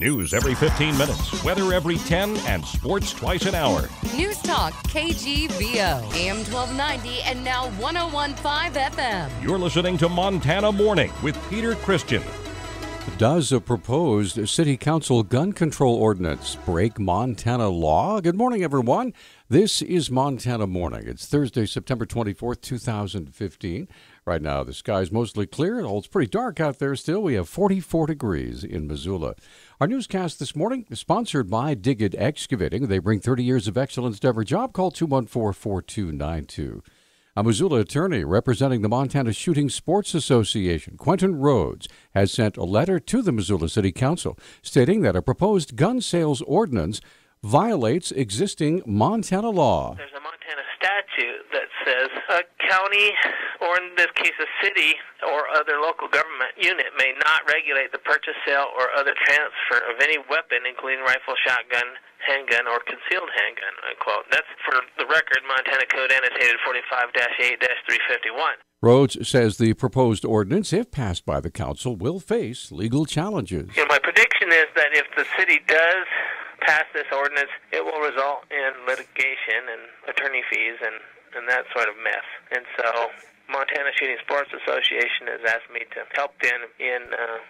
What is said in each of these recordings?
News every 15 minutes, weather every 10, and sports twice an hour. Newstalk, KGVO, AM 1290 and now 101.5 FM. You're listening to Montana Morning with Peter Christian. Does a proposed city council gun control ordinance break Montana law? Good morning, everyone. This is Montana Morning. It's Thursday, September 24th, 2015. Right now, the sky's mostly clear. It's pretty dark out there still. We have 44 degrees in Missoula. Our newscast this morning is sponsored by Dig It Excavating. They bring 30 years of excellence to every job. Call 214-4292. A Missoula attorney representing the Montana Shooting Sports Association, Quentin Rhodes, has sent a letter to the Missoula City Council stating that a proposed gun sales ordinance violates existing Montana law. There's a Montana statute that says a county, or in this case a city, or other local government unit may not regulate the purchase, sale, or other transfer of any weapon, including rifle, shotgun, handgun, or concealed handgun, unquote. That's, for the record, Montana Code annotated 45-8-351. Rhodes says the proposed ordinance, if passed by the council, will face legal challenges. My prediction is that if the city does pass this ordinance, it will result in litigation and attorney fees and that sort of mess. And so Montana Shooting Sports Association has asked me to help them in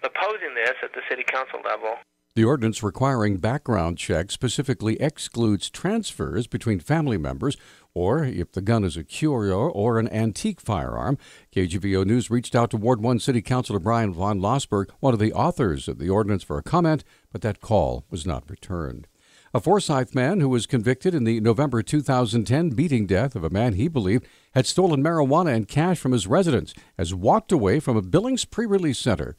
opposing this at the city council level. The ordinance requiring background checks specifically excludes transfers between family members or if the gun is a curio or an antique firearm. KGVO News reached out to Ward 1 City Councilor Brian von Lossberg, one of the authors of the ordinance, for a comment, but that call was not returned. A Forsyth man who was convicted in the November 2010 beating death of a man he believed had stolen marijuana and cash from his residence has walked away from a Billings pre-release center.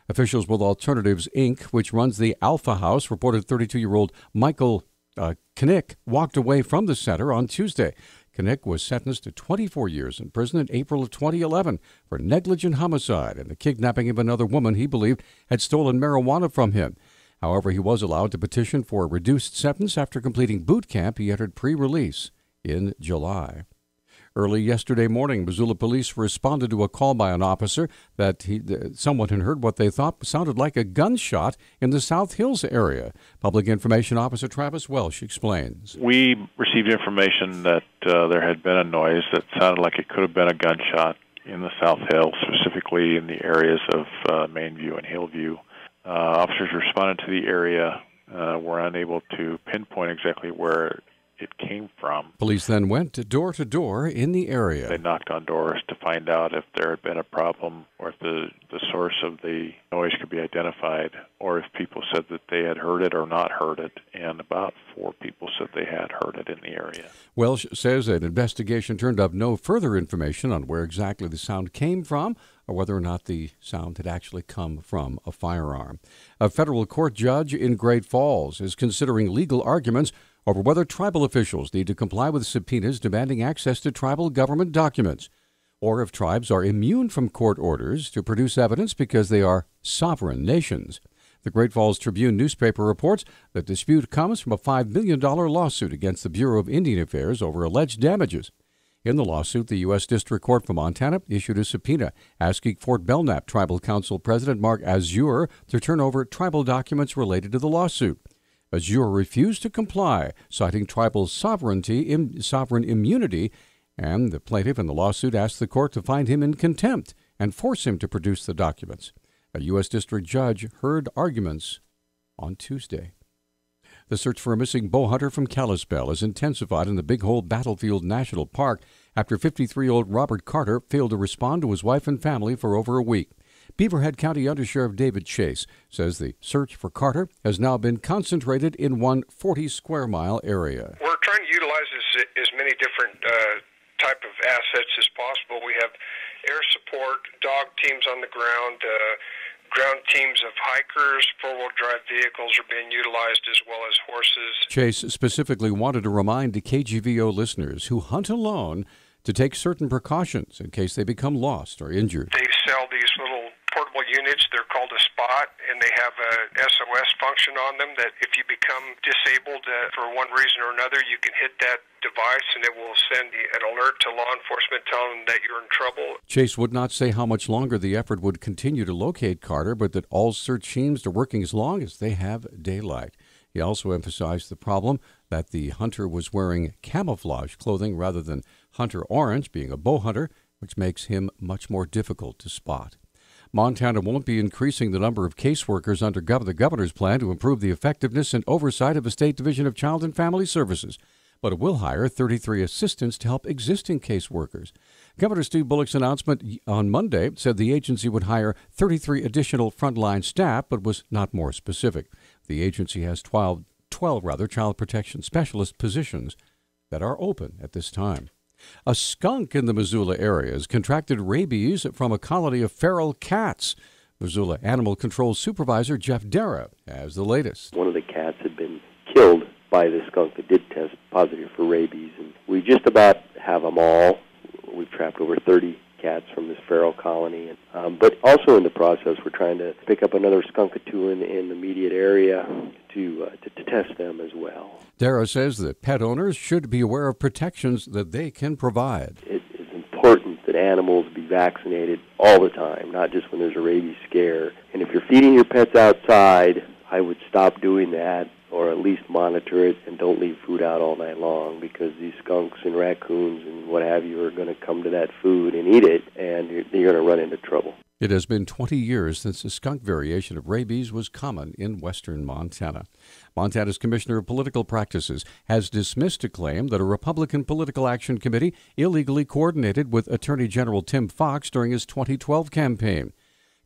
Officials with Alternatives, Inc., which runs the Alpha House, reported 32-year-old Michael Knick walked away from the center on Tuesday. Knick was sentenced to 24 years in prison in April of 2011 for negligent homicide and the kidnapping of another woman he believed had stolen marijuana from him. However, he was allowed to petition for a reduced sentence after completing boot camp he entered pre-release in July. Early yesterday morning, Missoula police responded to a call by an officer that someone had heard what they thought sounded like a gunshot in the South Hills area. Public Information Officer Travis Welsh explains. We received information that there had been a noise that sounded like it could have been a gunshot in the South Hills, specifically in the areas of Mainview and Hillview. Officers responded to the area, were unable to pinpoint exactly where it came from. Police then went door to door in the area. They knocked on doors to find out if there had been a problem or if the source of the noise could be identified, or if people said that they had heard it or not heard it, and about 4 people said they had heard it in the area. Welsh says an investigation turned up no further information on where exactly the sound came from or whether or not the sound had actually come from a firearm. A federal court judge in Great Falls is considering legal arguments over whether tribal officials need to comply with subpoenas demanding access to tribal government documents, or if tribes are immune from court orders to produce evidence because they are sovereign nations. The Great Falls Tribune newspaper reports the dispute comes from a $5 million lawsuit against the Bureau of Indian Affairs over alleged damages. In the lawsuit, the U.S. District Court for Montana issued a subpoena asking Fort Belknap Tribal Council President Mark Azure to turn over tribal documents related to the lawsuit. Azure refused to comply, citing tribal sovereign immunity, and the plaintiff in the lawsuit asked the court to find him in contempt and force him to produce the documents. A U.S. district judge heard arguments on Tuesday. The search for a missing bow hunter from Kalispell has intensified in the Big Hole Battlefield National Park after 53-year-old Robert Carter failed to respond to his wife and family for over a week. Beaverhead County Undersheriff David Chase says the search for Carter has now been concentrated in one 40-square-mile area. We're trying to utilize as many different type of assets as possible. We have air support, dog teams on the ground teams of hikers, four-wheel drive vehicles are being utilized, as well as horses. Chase specifically wanted to remind the KGVO listeners who hunt alone to take certain precautions in case they become lost or injured. They sell these little portable units. They're called a spot, and they have a SOS function on them that if you become disabled for one reason or another, you can hit that device and it will send an alert to law enforcement telling them that you're in trouble. Chase would not say how much longer the effort would continue to locate Carter, but that all search teams are working as long as they have daylight. He also emphasized the problem that the hunter was wearing camouflage clothing rather than hunter orange, being a bow hunter, which makes him much more difficult to spot. Montana won't be increasing the number of caseworkers under the governor's plan to improve the effectiveness and oversight of the State Division of Child and Family Services, but it will hire 33 assistants to help existing caseworkers. Governor Steve Bullock's announcement on Monday said the agency would hire 33 additional frontline staff, but was not more specific. The agency has 12 child protection specialist positions that are open at this time. A skunk in the Missoula area has contracted rabies from a colony of feral cats. Missoula Animal Control Supervisor Jeff Dara has the latest. One of the cats had been killed by the skunk that did test positive for rabies, and we just about have them all. We've trapped over 30 cats from this feral colony, but also in the process we're trying to pick up another skunk or two in the immediate area to test them as well. Dara says that pet owners should be aware of protections that they can provide. It is important that animals be vaccinated all the time, not just when there's a rabies scare. And if you're feeding your pets outside, I would stop doing that, or at least monitor it, and don't leave food out all night long, because these skunks and raccoons and what have you are going to come to that food and eat it, and you're going to run into trouble. It has been 20 years since the skunk variation of rabies was common in western Montana. Montana's Commissioner of Political Practices has dismissed a claim that a Republican Political Action Committee illegally coordinated with Attorney General Tim Fox during his 2012 campaign.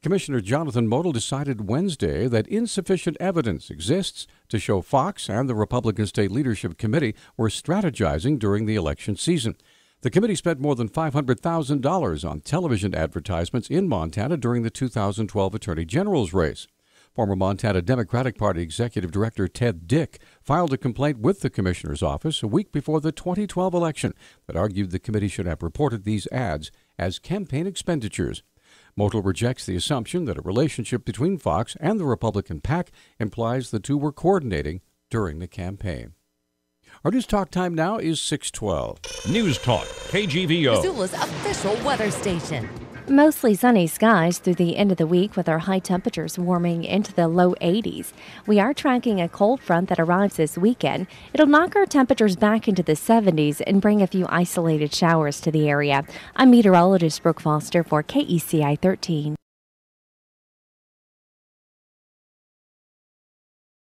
Commissioner Jonathan Modell decided Wednesday that insufficient evidence exists to show Fox and the Republican State Leadership Committee were strategizing during the election season. The committee spent more than $500,000 on television advertisements in Montana during the 2012 Attorney General's race. Former Montana Democratic Party Executive Director Ted Dick filed a complaint with the commissioner's office a week before the 2012 election that argued the committee should have reported these ads as campaign expenditures. Modell rejects the assumption that a relationship between Fox and the Republican PAC implies the two were coordinating during the campaign. Our news talk time now is 6:12. Newstalk, KGVO. Missoula's official weather station. Mostly sunny skies through the end of the week with our high temperatures warming into the low 80s. We are tracking a cold front that arrives this weekend. It'll knock our temperatures back into the 70s and bring a few isolated showers to the area. I'm meteorologist Brooke Foster for KECI 13.